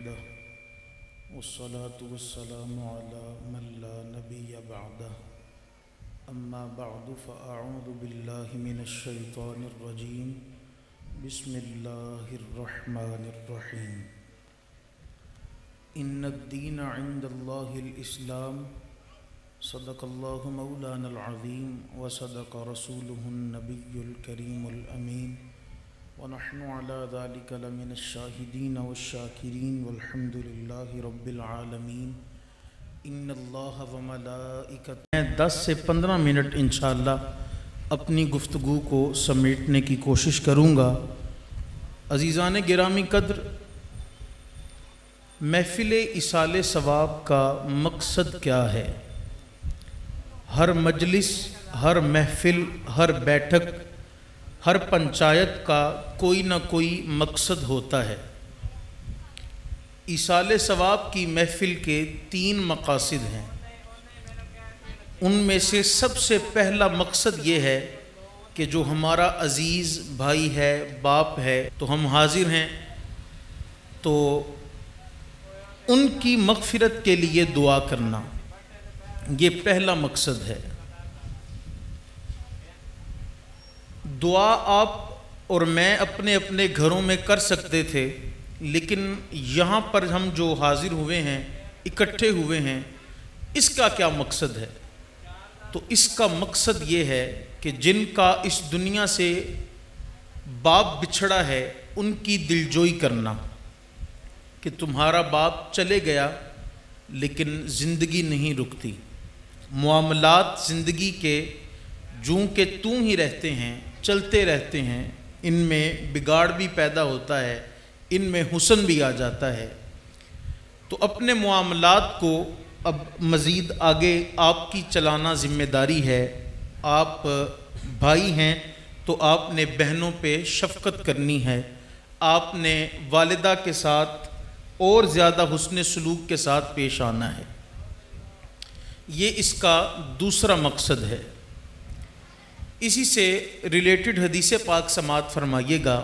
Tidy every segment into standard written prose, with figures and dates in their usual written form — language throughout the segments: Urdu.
وحده والصلاة والسلام على من لا نبي بعده أما بعد فأعوذ بالله من الشيطان الرجيم بسم الله الرحمن الرحيم إن الدين عند الله الإسلام صدق الله مولانا العظيم وصدق رسوله النبي الكريم الأمين ونحن على ذلك لمن الشاهدين والشاكرين والحمد لله رب العالمين ان اللہ وملائکتہ. 10 سے 15 منٹ انشاءاللہ اپنی گفتگو کو سمیٹنے کی کوشش کروں گا. عزیزان گرامی قدر، محفل ایصال ثواب کا مقصد کیا ہے؟ ہر مجلس، ہر محفل، ہر بیٹھک، ہر پنچایت کا کوئی نہ کوئی مقصد ہوتا ہے. ایصال ثواب کی محفل کے 3 مقاصد ہیں. ان میں سے سب سے پہلا مقصد یہ ہے کہ جو ہمارا عزیز بھائی ہے، باپ ہے، تو ہم حاضر ہیں، تو ان کی مغفرت کے لیے دعا کرنا، یہ پہلا مقصد ہے. دعا آپ اور میں اپنے اپنے گھروں میں کر سکتے تھے، لیکن یہاں پر ہم جو حاضر ہوئے ہیں، اکٹھے ہوئے ہیں، اس کا کیا مقصد ہے؟ تو اس کا مقصد یہ ہے کہ جن کا اس دنیا سے باپ بچھڑا ہے ان کی دلجوئی کرنا، کہ تمہارا باپ چلے گیا لیکن زندگی نہیں رکتی. معاملات زندگی کے جوں کہ توں ہی رہتے ہیں، چلتے رہتے ہیں، ان میں بگاڑ بھی پیدا ہوتا ہے، ان میں حسن بھی آ جاتا ہے. تو اپنے معاملات کو اب مزید آگے آپ کی چلانا ذمہ داری ہے. آپ بھائی ہیں تو آپ نے بہنوں پہ شفقت کرنی ہے، آپ نے والدہ کے ساتھ اور زیادہ حسن سلوک کے ساتھ پیش آنا ہے. یہ اس کا دوسرا مقصد ہے. اسی سے ریلیٹڈ حدیث پاک سماعت فرمائیے گا.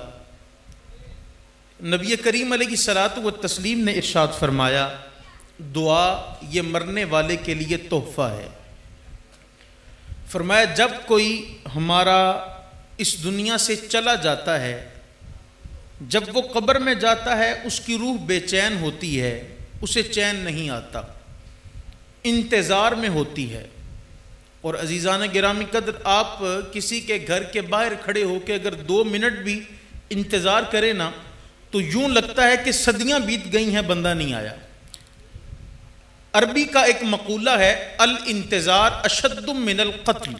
نبی کریم علیہ الصلوۃ والتسلیم نے ارشاد فرمایا، دعا یہ مرنے والے کے لیے تحفہ ہے. فرمایا جب کوئی ہمارا اس دنیا سے چلا جاتا ہے، جب وہ قبر میں جاتا ہے، اس کی روح بے چین ہوتی ہے، اسے چین نہیں آتا، انتظار میں ہوتی ہے. اور عزیزان گرامی قدر، آپ کسی کے گھر کے باہر کھڑے ہو کے اگر 2 منٹ بھی انتظار کریں نا، تو یوں لگتا ہے کہ صدیاں بیت گئی ہیں، بندہ نہیں آیا. عربی کا ایک مقولہ ہے، الانتظار اشد من القتل،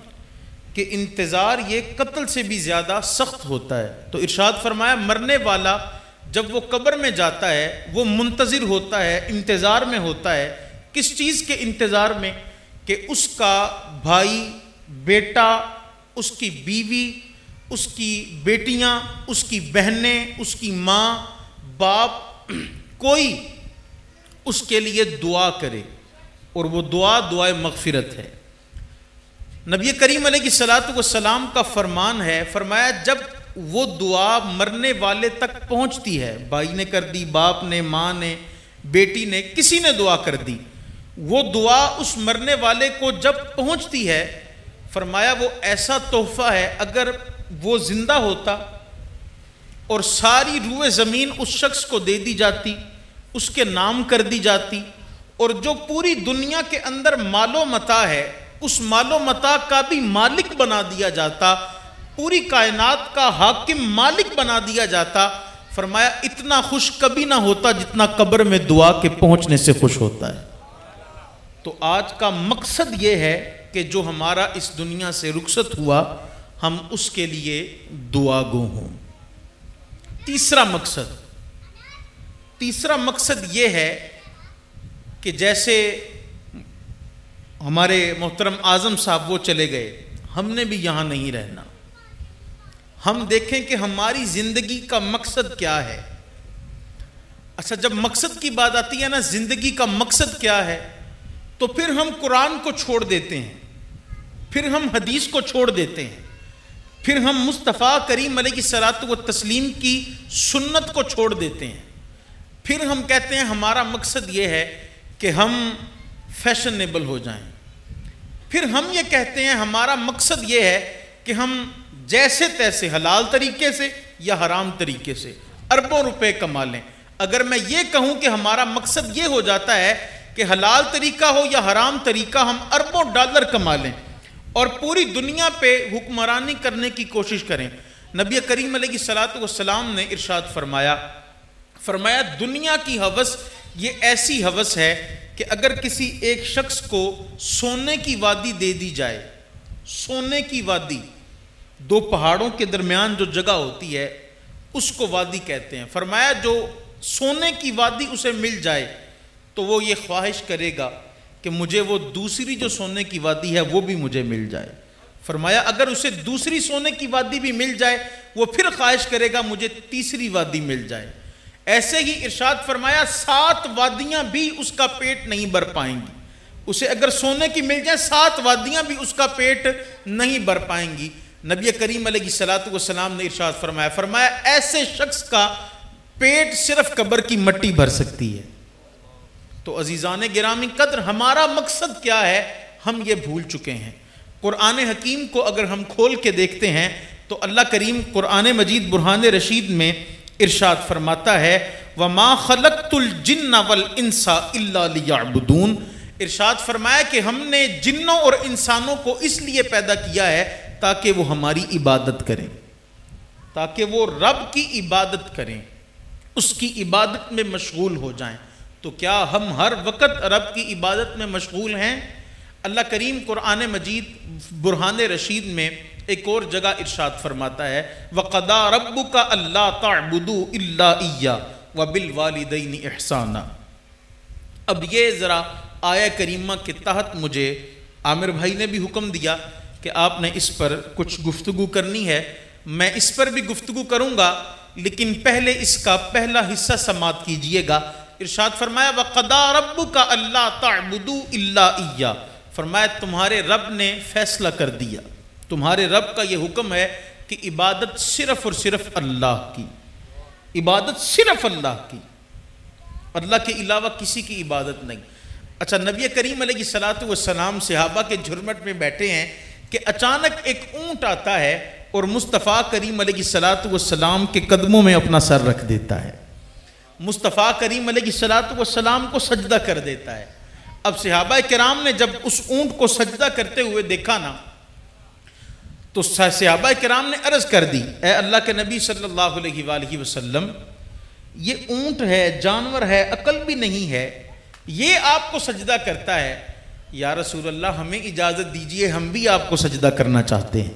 کہ انتظار یہ قتل سے بھی زیادہ سخت ہوتا ہے. تو ارشاد فرمایا مرنے والا جب وہ قبر میں جاتا ہے، وہ منتظر ہوتا ہے، انتظار میں ہوتا ہے. کس چیز کے انتظار میں؟ کہ اس کا بھائی، بیٹا، اس کی بیوی، اس کی بیٹیاں، اس کی بہنیں، اس کی ماں، باپ، کوئی اس کے لیے دعا کرے، اور وہ دعائے مغفرت ہے. نبی کریم علیہ الصلوۃ والسلام کا فرمان ہے، فرمایا جب وہ دعا مرنے والے تک پہنچتی ہے، بھائی نے کر دی، باپ نے، ماں نے، بیٹی نے، کسی نے دعا کر دی، وہ دعا اس مرنے والے کو جب پہنچتی ہے، فرمایا وہ ایسا تحفہ ہے، اگر وہ زندہ ہوتا اور ساری روح زمین اس شخص کو دے دی جاتی، اس کے نام کر دی جاتی، اور جو پوری دنیا کے اندر مال و متاع ہے، اس مال و متاع کا بھی مالک بنا دیا جاتا، پوری کائنات کا حاکم مالک بنا دیا جاتا، فرمایا اتنا خوش کبھی نہ ہوتا جتنا قبر میں دعا کے پہنچنے سے خوش ہوتا ہے. تو آج کا مقصد یہ ہے کہ جو ہمارا اس دنیا سے رخصت ہوا، ہم اس کے لیے دعا گو ہوں. تیسرا مقصد یہ ہے کہ جیسے ہمارے محترم اعظم صاحب وہ چلے گئے، ہم نے بھی یہاں نہیں رہنا. ہم دیکھیں کہ ہماری زندگی کا مقصد کیا ہے. اچھا، جب مقصد کی بات آتی ہے نا، زندگی کا مقصد کیا ہے، تو پھر ہم قرآن کو چھوڑ دیتے ہیں، پھر ہم حدیث کو چھوڑ دیتے ہیں، پھر ہم مصطفیٰ کریم علیہ الصلوۃ والتسلیم کی سنت کو چھوڑ دیتے ہیں. پھر ہم کہتے ہیں ہمارا مقصد یہ ہے کہ ہم فیشنیبل ہو جائیں، پھر ہم یہ کہتے ہیں ہمارا مقصد یہ ہے کہ ہم جیسے تیسے حلال طریقے سے یا حرام طریقے سے اربوں روپے کما لیں۔ اگر میں یہ کہوں کہ ہمارا مقصد یہ ہو جاتا ہے کہ حلال طریقہ ہو یا حرام طریقہ، ہم اربوں ڈالر کما لیں اور پوری دنیا پہ حکمرانی کرنے کی کوشش کریں۔ نبی کریم علیہ الصلوۃ والسلام نے ارشاد فرمایا دنیا کی ہوس یہ ایسی ہوس ہے کہ اگر کسی ایک شخص کو سونے کی وادی دے دی جائے، سونے کی وادی، دو پہاڑوں کے درمیان جو جگہ ہوتی ہے اس کو وادی کہتے ہیں، فرمایا جو سونے کی وادی اسے مل جائے تو وہ یہ خواہش کرے گا کہ مجھے وہ دوسری جو سونے کی وادی ہے وہ بھی مجھے مل جائے۔ فرمایا اگر اسے دوسری سونے کی وادی بھی مل جائے وہ پھر خواہش کرے گا مجھے تیسری وادی مل جائے۔ ایسے ہی ارشاد فرمایا 7 وادیاں بھی اس کا پیٹ نہیں بھر پائیں گی، اسے اگر سونے کی مل جائے 7 وادیاں بھی اس کا پیٹ نہیں بھر پائیں گی۔ نبی کریم علیہ الصلوۃ والسلام نے ارشاد فرمایا ایسے شخص کا پیٹ صرف قبر کی مٹی بھر سکتی ہے۔ تو عزیزان گرامی قدر ہمارا مقصد کیا ہے ہم یہ بھول چکے ہیں۔ قرآن حکیم کو اگر ہم کھول کے دیکھتے ہیں تو اللہ کریم قرآن مجید برہان رشید میں ارشاد فرماتا ہے وَمَا خَلَقْتُ الْجِنَّ وَالْإِنسَ إِلَّا لِيَعْبُدُونَ، ارشاد فرمایا کہ ہم نے جنوں اور انسانوں کو اس لیے پیدا کیا ہے تاکہ وہ ہماری عبادت کریں، تاکہ وہ رب کی عبادت کریں، اس کی عبادت میں مشغول ہو جائیں۔ تو کیا ہم ہر وقت رب کی عبادت میں مشغول ہیں؟ اللہ کریم قرآن مجید برہان رشید میں ایک اور جگہ ارشاد فرماتا ہے وَقَضَىٰ رَبُّكَ أَلَّا تَعْبُدُوا إِلَّا إِيَّاهُ وَبِالْوَالِدَيْنِ إِحْسَانًا۔ اب یہ ذرا آیہ کریمہ کے تحت مجھے عامر بھائی نے بھی حکم دیا کہ آپ نے اس پر کچھ گفتگو کرنی ہے، میں اس پر بھی گفتگو کروں گا، لیکن پہلے اس کا پہلا حصہ سماعت کیجئے گا۔ ارشاد فرمایا وَقَضَىٰ رَبُّكَ أَلَّا تَعْبُدُوا إِلَّا إِيَّاهُ، فرمایا تمہارے رب نے فیصلہ کر دیا، تمہارے رب کا یہ حکم ہے کہ عبادت صرف اور صرف اللہ کی، عبادت صرف اللہ کی، اللہ کے علاوہ کسی کی عبادت نہیں۔ اچھا نبی کریم علیہ الصلوۃ والسلام صحابہ کے جھرمٹ میں بیٹھے ہیں کہ اچانک ایک اونٹ آتا ہے اور مصطفیٰ کریم علیہ الصلوۃ والسلام کے قدموں میں اپنا سر رکھ دیتا ہے، مصطفیٰ کریم علیہ الصلوۃ والسلام کو سجدہ کر دیتا ہے۔ اب صحابہ کرام نے جب اس اونٹ کو سجدہ کرتے ہوئے دیکھا نا تو صحابہ کرام نے عرض کر دی اے اللہ کے نبی صلی اللہ علیہ وآلہ وسلم، یہ اونٹ ہے، جانور ہے، عقل بھی نہیں ہے، یہ آپ کو سجدہ کرتا ہے، یا رسول اللہ ہمیں اجازت دیجئے ہم بھی آپ کو سجدہ کرنا چاہتے ہیں۔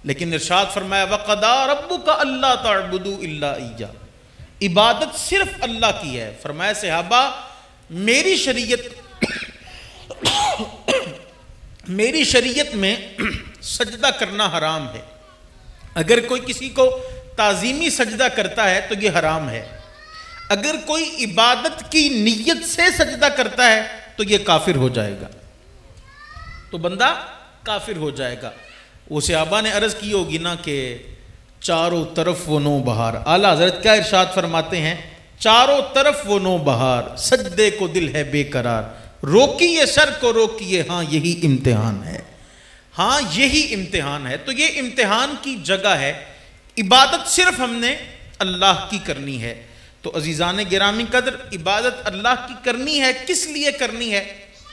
لیکن ارشاد فرمایا وَقَضَىٰ رَبُّكَ أَلَّا تَعْبُدُوا إِلَّا إِيَّاهُ، عبادت صرف اللہ کی ہے۔ فرمایا صحابہ میری شریعت میں سجدہ کرنا حرام ہے، اگر کوئی کسی کو تعظیمی سجدہ کرتا ہے تو یہ حرام ہے، اگر کوئی عبادت کی نیت سے سجدہ کرتا ہے تو یہ کافر ہو جائے گا، تو بندہ کافر ہو جائے گا۔ وہ صحابہ نے عرض کی ہوگی نا کہ چاروں طرف وہ نو بہار، اعلیٰ حضرت کیا ارشاد فرماتے ہیں چاروں طرف وہ نو بہار، سجدے کو دل ہے بے قرار، روکیے سر کو روکیے، ہاں یہی امتحان ہے، ہاں یہی امتحان ہے۔ تو یہ امتحان کی جگہ ہے، عبادت صرف ہم نے اللہ کی کرنی ہے۔ تو عزیزان گرامی قدر عبادت اللہ کی کرنی ہے، کس لیے کرنی ہے؟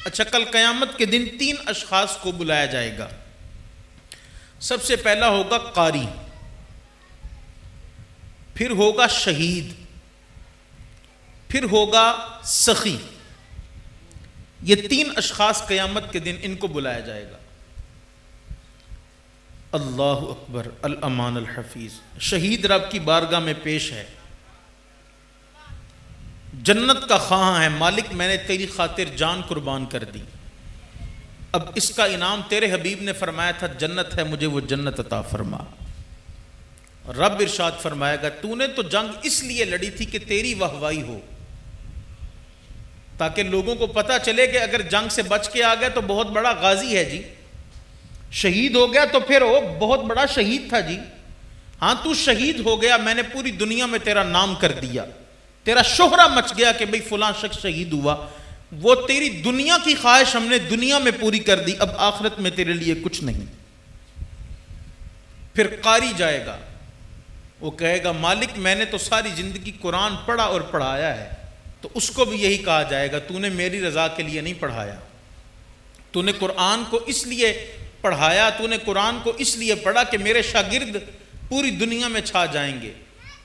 اچھا کل قیامت کے دن 3 اشخاص کو بلایا جائے گا۔ سب سے پہلا ہوگا قاری، پھر ہوگا شہید، پھر ہوگا سخی۔ یہ 3 اشخاص قیامت کے دن ان کو بلایا جائے گا۔ اللہ اکبر، الامان الحفیظ۔ شہید رب کی بارگاہ میں پیش ہے، جنت کا خواہاں ہے، مالک میں نے تیری خاطر جان قربان کر دی، اب اس کا انعام تیرے حبیب نے فرمایا تھا جنت ہے، مجھے وہ جنت عطا فرما۔ رب ارشاد فرمائے گا تو نے تو جنگ اس لیے لڑی تھی کہ تیری واہوائی ہو، تاکہ لوگوں کو پتہ چلے کہ اگر جنگ سے بچ کے آ گیا تو بہت بڑا غازی ہے جی، شہید ہو گیا تو پھر وہ بہت بڑا شہید تھا جی، ہاں تو شہید ہو گیا، میں نے پوری دنیا میں تیرا نام کر دیا۔ تیرا شہرہ مچ گیا کہ بھئی فلاں شخص شہید ہوا، وہ تیری دنیا کی خواہش ہم نے دنیا میں پوری کر دی، اب آخرت میں تیرے لیے کچھ نہیں۔ پھر قاری جائے گا، وہ کہے گا مالک میں نے تو ساری زندگی قرآن پڑھا اور پڑھایا ہے، تو اس کو بھی یہی کہا جائے گا تو نے میری رضا کے لیے نہیں پڑھایا، تو نے قرآن کو اس لیے پڑھایا، تو نے قرآن کو اس لیے پڑھا کہ میرے شاگرد پوری دنیا میں چھا جائیں گے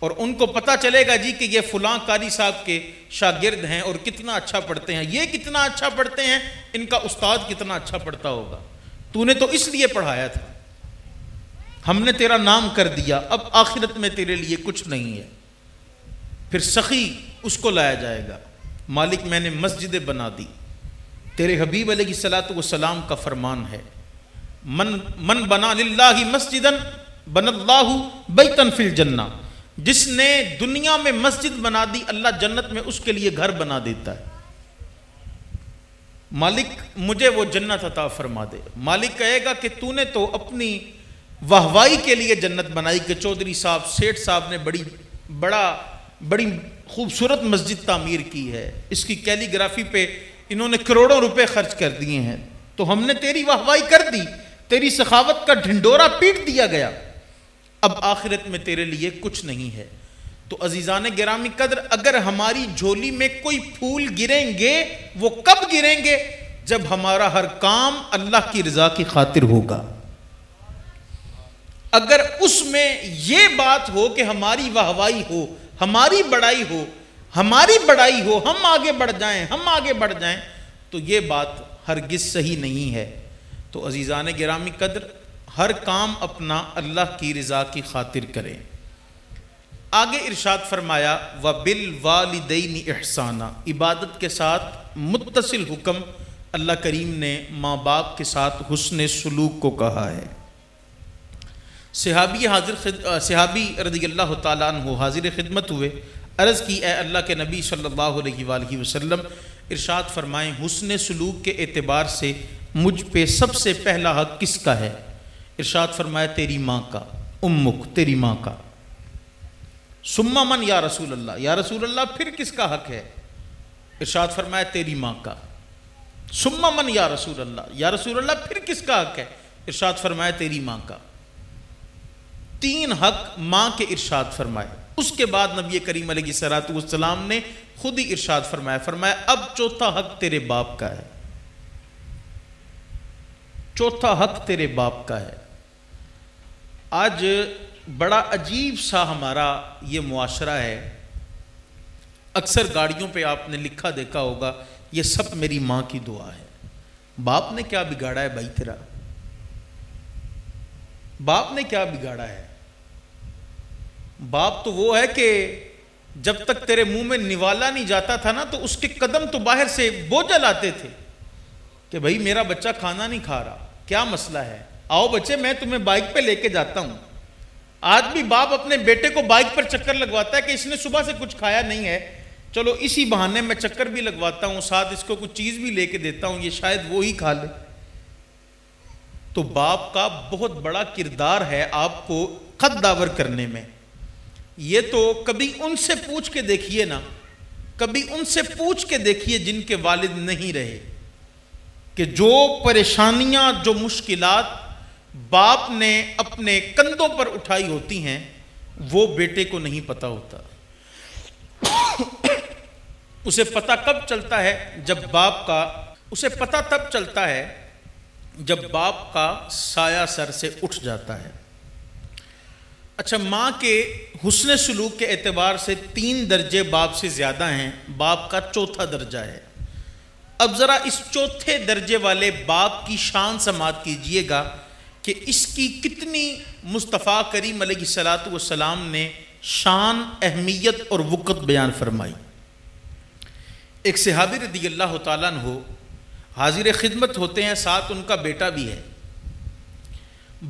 اور ان کو پتہ چلے گا جی کہ یہ فلاں قاری صاحب کے شاگرد ہیں اور کتنا اچھا پڑھتے ہیں، یہ کتنا اچھا پڑھتے ہیں، ان کا استاد کتنا اچھا پڑھتا ہوگا، تو نے تو اس لیے پڑھایا تھا، ہم نے تیرا نام کر دیا، اب آخرت میں تیرے لیے کچھ نہیں ہے۔ پھر سخی اس کو لایا جائے گا، مالک میں نے مسجدیں بنا دی، تیرے حبیب علیہ الصلوۃ والسلام کا فرمان ہے من بنا للہ مسجدا بنا اللہ بیتا فی الجنہ، جس نے دنیا میں مسجد بنا دی اللہ جنت میں اس کے لیے گھر بنا دیتا ہے۔ مالک مجھے وہ جنت عطا فرما دے۔ مالک کہے گا کہ تو نے تو اپنی واہوائی کے لیے جنت بنائی کہ چودھری صاحب سیٹھ صاحب نے بڑی خوبصورت مسجد تعمیر کی ہے، اس کی کیلی گرافی پہ انہوں نے کروڑوں روپے خرچ کر دیے ہیں، تو ہم نے تیری واہوائی کر دی، تیری سخاوت کا ڈھنڈورا پیٹ دیا گیا، اب آخرت میں تیرے لیے کچھ نہیں ہے۔ تو عزیزان گرامی قدر، اگر ہماری جھولی میں کوئی پھول گریں گے وہ کب گریں گے؟ جب ہمارا ہر کام اللہ کی رضا کی خاطر ہوگا۔ اگر اس میں یہ بات ہو کہ ہماری واہوائی ہو، ہماری بڑائی ہو، ہم آگے بڑھ جائیں، تو یہ بات ہرگز صحیح نہیں ہے۔ تو عزیزان گرامی قدر، ہر کام اپنا اللہ کی رضا کی خاطر کریں۔ آگے ارشاد فرمایا وَبِالْوَالِدَيْنِ احسانا، عبادت کے ساتھ متصل حکم اللہ کریم نے ماں باپ کے ساتھ حسن سلوک کو کہا ہے۔ صحابی رضی اللہ تعالیٰ عنہ حاضر خدمت ہوئے، عرض کی اے اللہ کے نبی صلی اللہ علیہ وآلہ وسلم، ارشاد فرمائیں حسن سلوک کے اعتبار سے مجھ پہ سب سے پہلا حق کس کا ہے؟ ارشاد فرمایا تیری ماں کا، امک، تیری ماں کا۔ ثم من یا رسول اللہ پھر کس کا حق ہے؟ ارشاد فرمایا تیری ماں کا۔ ثم من یا رسول اللہ پھر کس کا حق ہے؟ ارشاد فرمایا تیری ماں کا۔ 3 حق ماں کے ارشاد فرمائے۔ اس کے بعد نبی کریم علیہ الصلوۃ والسلام نے خود ہی ارشاد فرمایا اب چوتھا حق تیرے باپ کا ہے، چوتھا حق تیرے باپ کا ہے۔ آج بڑا عجیب سا ہمارا یہ معاشرہ ہے، اکثر گاڑیوں پہ آپ نے لکھا دیکھا ہوگا یہ سب میری ماں کی دعا ہے۔ باپ نے کیا بگاڑا ہے بھائی تیرا؟ باپ نے کیا بگاڑا ہے؟ باپ تو وہ ہے کہ جب تک تیرے منہ میں نوالا نہیں جاتا تھا نا تو اس کے قدم تو باہر سے بوجھل آتے تھے کہ بھائی میرا بچہ کھانا نہیں کھا رہا، کیا مسئلہ ہے، آؤ بچے میں تمہیں بائک پہ لے کے جاتا ہوں۔ آج بھی باپ اپنے بیٹے کو بائک پر چکر لگواتا ہے کہ اس نے صبح سے کچھ کھایا نہیں ہے، چلو اسی بہانے میں چکر بھی لگواتا ہوں، ساتھ اس کو کچھ چیز بھی لے کے دیتا ہوں، یہ شاید وہ ہی کھا لے۔ تو باپ کا بہت بڑا کردار ہے آپ کو خط داور کرنے میں۔ یہ تو کبھی ان سے پوچھ کے دیکھیے نا، کبھی ان سے پوچھ کے دیکھیے جن کے والد نہیں رہے، کہ جو پریشانیاں، جو مشکلات باپ نے اپنے کندھوں پر اٹھائی ہوتی ہیں وہ بیٹے کو نہیں پتا ہوتا۔ اسے پتہ کب چلتا ہے جب باپ کا، اسے پتہ تب چلتا ہے جب باپ کا سایہ سر سے اٹھ جاتا ہے۔ اچھا، ماں کے حسن سلوک کے اعتبار سے 3 درجے باپ سے زیادہ ہیں، باپ کا 4تھا درجہ ہے۔ اب ذرا اس 4تھے درجے والے باپ کی شان سماعت کیجئے گا کہ اس کی کتنی مصطفیٰ کریم علیہ الصلوۃ والسلام نے شان، اہمیت اور وقت بیان فرمائی۔ ایک صحابی رضی اللہ تعالیٰ عنہ حاضر خدمت ہوتے ہیں، ساتھ ان کا بیٹا بھی ہے۔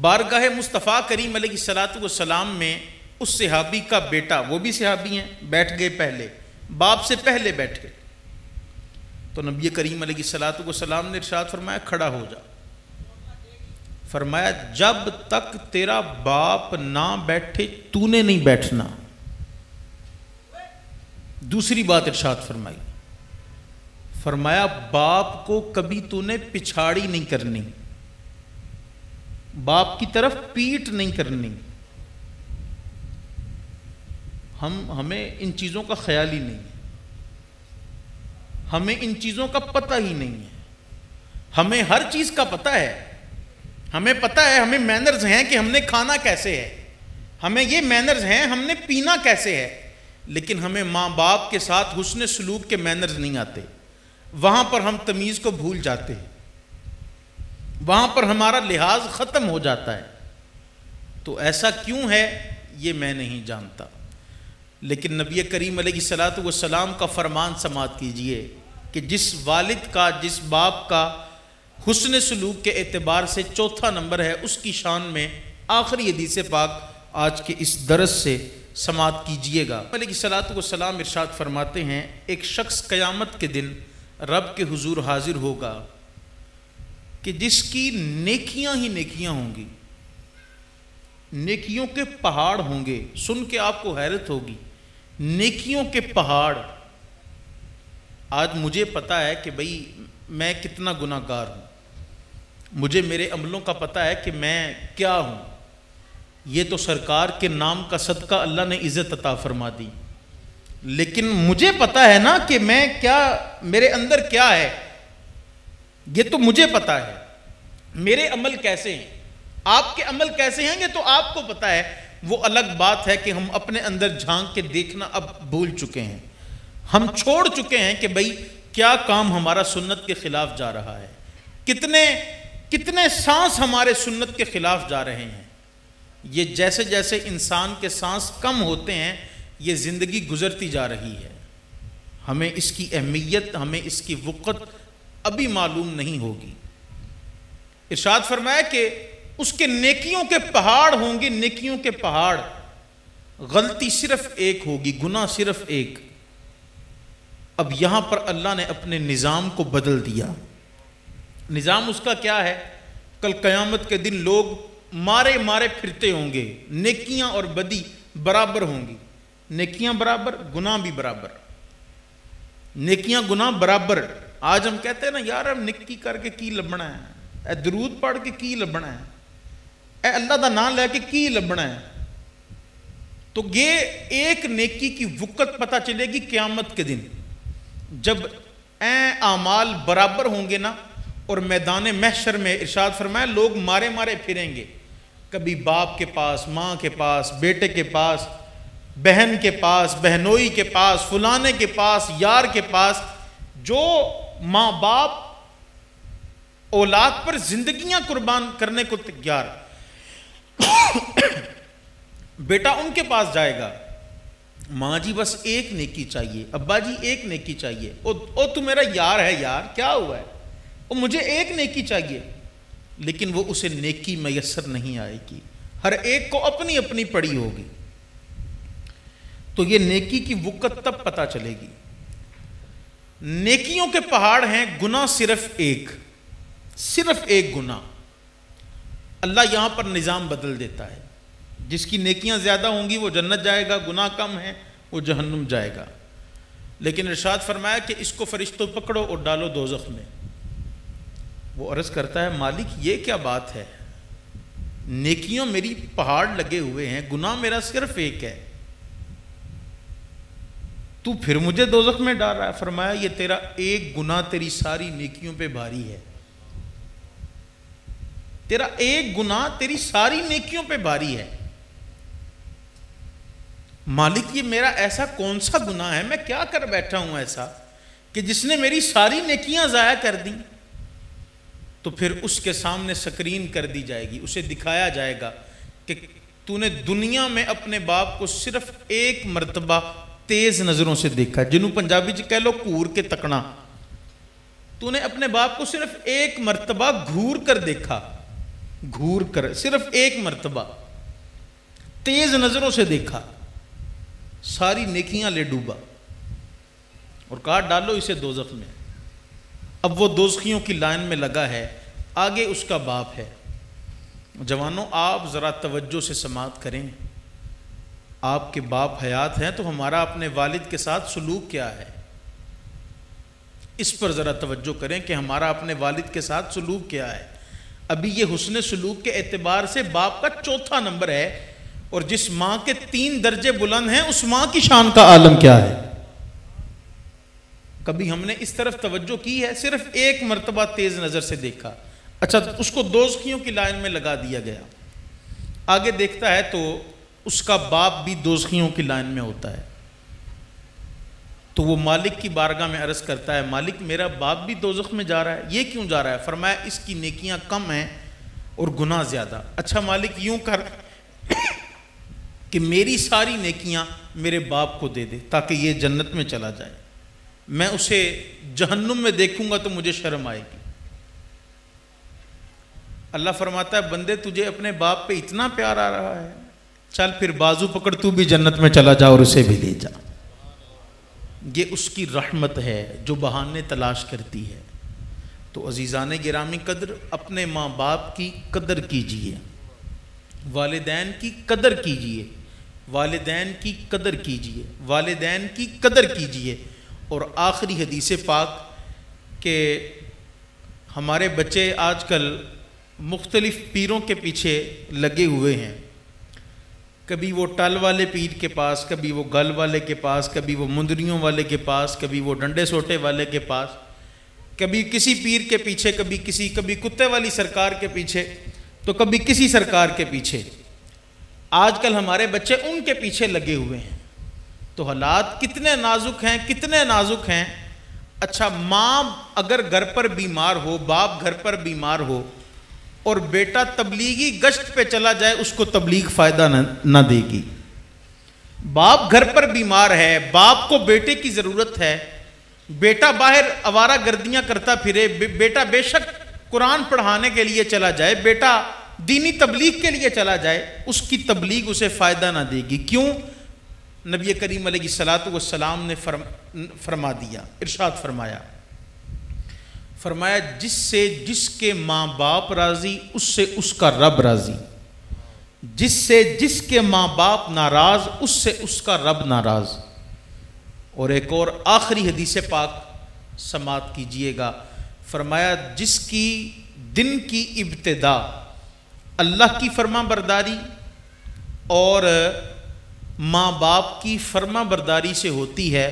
بارگاہ مصطفیٰ کریم علیہ الصلوۃ والسلام میں اس صحابی کا بیٹا، وہ بھی صحابی ہیں، بیٹھ گئے، پہلے باپ سے پہلے بیٹھے، تو نبی کریم علیہ الصلوۃ والسلام نے ارشاد فرمایا کھڑا ہو جا۔ فرمایا جب تک تیرا باپ نہ بیٹھے تو نے نہیں بیٹھنا۔ دوسری بات ارشاد فرمائی، فرمایا باپ کو کبھی تو نے پچھاڑی نہیں کرنی، باپ کی طرف پیٹ نہیں کرنی۔ ہمیں ان چیزوں کا خیال ہی نہیں ہے، ہمیں ان چیزوں کا پتہ ہی نہیں ہے۔ ہمیں ہر چیز کا پتہ ہے، ہمیں پتہ ہے، ہمیں مینرز ہیں کہ ہم نے کھانا کیسے ہے، ہمیں یہ مینرز ہیں ہم نے پینا کیسے ہے، لیکن ہمیں ماں باپ کے ساتھ حسن سلوک کے مینرز نہیں آتے۔ وہاں پر ہم تمیز کو بھول جاتے ہیں، وہاں پر ہمارا لحاظ ختم ہو جاتا ہے۔ تو ایسا کیوں ہے یہ میں نہیں جانتا، لیکن نبی کریم علیہ الصلوۃ والسلام کا فرمان سماعت کیجئے کہ جس والد کا، جس باپ کا حسن سلوک کے اعتبار سے چوتھا نمبر ہے، اس کی شان میں آخری حدیث پاک آج کے اس درس سے سماعت کیجئے گا۔ علیہ الصلوۃ والسلام ارشاد فرماتے ہیں، ایک شخص قیامت کے دن رب کے حضور حاضر ہوگا کہ جس کی نیکیاں ہی نیکیاں ہوں گی، نیکیوں کے پہاڑ ہوں گے۔ سن کے آپ کو حیرت ہوگی، نیکیوں کے پہاڑ۔ آج مجھے پتہ ہے کہ بھئی میں کتنا گناہ گار ہوں، مجھے میرے عملوں کا پتہ ہے کہ میں کیا ہوں۔ یہ تو سرکار کے نام کا صدقہ اللہ نے عزت عطا فرما دی، لیکن مجھے پتہ ہے نا کہ میں کیا، میرے اندر کیا ہے، یہ تو مجھے پتہ ہے میرے عمل کیسے ہیں۔ آپ کے عمل کیسے ہیں یہ تو آپ کو پتہ ہے، وہ الگ بات ہے کہ ہم اپنے اندر جھانک کے دیکھنا اب بھول چکے ہیں، ہم چھوڑ چکے ہیں کہ بھئی کیا کام ہمارا سنت کے خلاف جا رہا ہے، کتنے سانس ہمارے سنت کے خلاف جا رہے ہیں۔ یہ جیسے جیسے انسان کے سانس کم ہوتے ہیں یہ زندگی گزرتی جا رہی ہے، ہمیں اس کی اہمیت، ہمیں اس کی وقت ابھی معلوم نہیں ہوگی۔ ارشاد فرمایا کہ اس کے نیکیوں کے پہاڑ ہوں گے، نیکیوں کے پہاڑ، غلطی صرف ایک ہوگی، گناہ صرف ایک۔ اب یہاں پر اللہ نے اپنے نظام کو بدل دیا۔ نظام اس کا کیا ہے؟ کل قیامت کے دن لوگ مارے مارے پھرتے ہوں گے، نیکیاں اور بدی برابر ہوں گی، نیکیاں برابر، گناہ بھی برابر، نیکیاں گناہ برابر۔ آج ہم کہتے ہیں نا یار اب نیکی کر کے کی لبنا ہے، اے درود پڑھ کے کی لبنا ہے، اے اللہ دا نام لے کے کی لبنا ہے۔ تو یہ ایک نیکی کی وقت پتہ چلے گی قیامت کے دن، جب اعمال برابر ہوں گے نا، اور میدان محشر میں ارشاد فرمایا لوگ مارے مارے پھریں گے، کبھی باپ کے پاس، ماں کے پاس، بیٹے کے پاس، بہن کے پاس، بہنوئی کے پاس، فلانے کے پاس، یار کے پاس۔ جو ماں باپ اولاد پر زندگیاں قربان کرنے کو تیار، بیٹا ان کے پاس جائے گا، ماں جی بس ایک نیکی چاہیے، ابا جی ایک نیکی چاہیے، او تو میرا یار ہے، یار کیا ہوا ہے، او مجھے ایک نیکی چاہیے، لیکن وہ اسے نیکی میسر نہیں آئے گی، ہر ایک کو اپنی اپنی پڑی ہوگی۔ تو یہ نیکی کی وقت تب پتہ چلے گی۔ نیکیوں کے پہاڑ ہیں، گناہ صرف ایک گناہ۔ اللہ یہاں پر نظام بدل دیتا ہے، جس کی نیکیاں زیادہ ہوں گی وہ جنت جائے گا، گناہ کم ہے وہ جہنم جائے گا۔ لیکن ارشاد فرمایا کہ اس کو فرشتوں پکڑو اور ڈالو دوزخ میں۔ وہ عرض کرتا ہے مالک یہ کیا بات ہے، نیکیوں میری پہاڑ لگے ہوئے ہیں، گناہ میرا صرف ایک ہے، تو پھر مجھے دوزخ میں ڈال رہا ہے۔ فرمایا یہ تیرا ایک گناہ تیری ساری نیکیوں پہ بھاری ہے، تیرا ایک گناہ تیری ساری نیکیوں پہ بھاری ہے۔ مالک یہ میرا ایسا کون سا گناہ ہے، میں کیا کر بیٹھا ہوں ایسا کہ جس نے میری ساری نیکیاں ضائع کر دیں؟ تو پھر اس کے سامنے سکرین کر دی جائے گی، اسے دکھایا جائے گا کہ تو نے دنیا میں اپنے باپ کو صرف ایک مرتبہ تیز نظروں سے دیکھا، جنہوں پنجابی چ کہہ لو گھور کے تکنا، تو نے اپنے باپ کو صرف ایک مرتبہ گھور کر دیکھا، گھور کر صرف ایک مرتبہ تیز نظروں سے دیکھا، ساری نیکیاں لے ڈوبا اور کہا ڈالو اسے دوزخ میں۔ اب وہ دوزخیوں کی لائن میں لگا ہے، آگے اس کا باپ ہے۔ جوانوں آپ ذرا توجہ سے سماعت کریں، آپ کے باپ حیات ہیں تو ہمارا اپنے والد کے ساتھ سلوک کیا ہے؟ اس پر ذرا توجہ کریں کہ ہمارا اپنے والد کے ساتھ سلوک کیا ہے۔ ابھی یہ حسن سلوک کے اعتبار سے باپ کا 4تھا نمبر ہے، اور جس ماں کے 3 درجے بلند ہیں اس ماں کی شان کا عالم کیا ہے؟ کبھی ہم نے اس طرف توجہ کی ہے؟ صرف ایک مرتبہ تیز نظر سے دیکھا، اچھا اس کو دوزخیوں کی لائن میں لگا دیا گیا۔ آگے دیکھتا ہے تو اس کا باپ بھی دوزخیوں کی لائن میں ہوتا ہے، تو وہ مالک کی بارگاہ میں عرض کرتا ہے، مالک میرا باپ بھی دوزخ میں جا رہا ہے، یہ کیوں جا رہا ہے؟ فرمایا اس کی نیکیاں کم ہیں اور گناہ زیادہ۔ اچھا مالک یوں کر کہ میری ساری نیکیاں میرے باپ کو دے دے تاکہ یہ جنت میں چلا جائے، میں اسے جہنم میں دیکھوں گا تو مجھے شرم آئے گی۔ اللہ فرماتا ہے بندے تجھے اپنے باپ پہ اتنا پیار آ رہا ہے، چل پھر بازو پکڑ تو بھی جنت میں چلا جا اور اسے بھی لے جا۔ یہ اس کی رحمت ہے جو بہانے تلاش کرتی ہے۔ تو عزیزان گرامی قدر، اپنے ماں باپ کی قدر کیجئے، والدین کی قدر کیجئے، والدین کی قدر کیجئے، والدین کی قدر کیجئے۔ اور آخری حدیث پاک کہ ہمارے بچے آج کل مختلف پیروں کے پیچھے لگے ہوئے ہیں، کبھی وہ ٹل والے پیر کے پاس، کبھی وہ گل والے کے پاس، کبھی وہ مندریوں والے کے پاس، کبھی وہ ڈنڈے سوٹے والے کے پاس، کبھی کسی پیر کے پیچھے، کبھی کتے والی سرکار کے پیچھے، تو کبھی کسی سرکار کے پیچھے۔ آج کل ہمارے بچے ان کے پیچھے لگے ہوئے ہیں، تو حالات کتنے نازک ہیں، کتنے نازک ہیں۔ اچھا ماں اگر گھر پر بیمار ہو، باپ گھر پر بیمار ہو اور بیٹا تبلیغی گشت پہ چلا جائے، اس کو تبلیغ فائدہ نہ دے گی۔ باپ گھر پر بیمار ہے، باپ کو بیٹے کی ضرورت ہے، بیٹا باہر آوارہ گردیاں کرتا پھرے، بیٹا بے شک قرآن پڑھانے کے لیے چلا جائے، بیٹا دینی تبلیغ کے لیے چلا جائے، اس کی تبلیغ اسے فائدہ نہ دے گی۔ کیوں؟ نبی کریم علیہ الصلوۃ والسلام نے فرما دیا، ارشاد فرمایا جس سے جس کے ماں باپ راضی، اس سے اس کا رب راضی، جس سے جس کے ماں باپ ناراض، اس سے اس کا رب ناراض۔ اور ایک اور آخری حدیث پاک سماعت کیجئے گا، فرمایا جس کی دن کی ابتدا اللہ کی فرما برداری اور ماں باپ کی فرما برداری سے ہوتی ہے،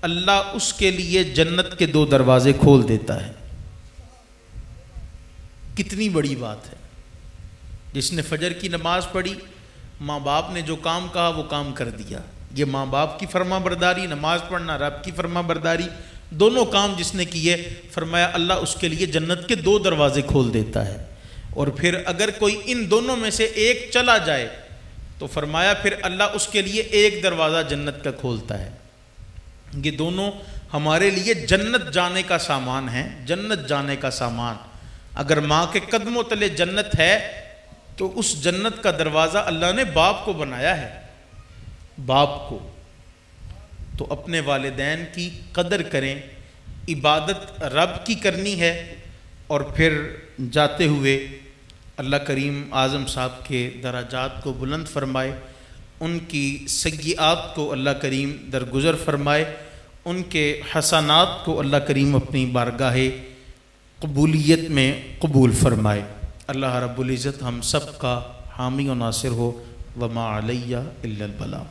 اللہ اس کے لیے جنت کے 2 دروازے کھول دیتا ہے۔ کتنی بڑی بات ہے۔ جس نے فجر کی نماز پڑھی، ماں باپ نے جو کام کہا وہ کام کر دیا، یہ ماں باپ کی فرما برداری، نماز پڑھنا رب کی فرما برداری، دونوں کام جس نے کیے، فرمایا اللہ اس کے لیے جنت کے 2 دروازے کھول دیتا ہے۔ اور پھر اگر کوئی ان دونوں میں سے ایک چلا جائے تو فرمایا پھر اللہ اس کے لیے 1 دروازہ جنت کا کھولتا ہے۔ یہ دونوں ہمارے لیے جنت جانے کا سامان ہیں، جنت جانے کا سامان۔ اگر ماں کے قدموں تلے جنت ہے تو اس جنت کا دروازہ اللہ نے باپ کو بنایا ہے، باپ کو۔ تو اپنے والدین کی قدر کریں، عبادت رب کی کرنی ہے، اور پھر جاتے ہوئے اللہ کریم اعظم صاحب کے درجات کو بلند فرمائے، ان کی سیئات کو اللہ کریم درگزر فرمائے، ان کے حسنات کو اللہ کریم اپنی بارگاہ قبولیت میں قبول فرمائے۔ اللہ رب العزت ہم سب کا حامی و ناصر ہو۔ وما علیہ الا البلاغ۔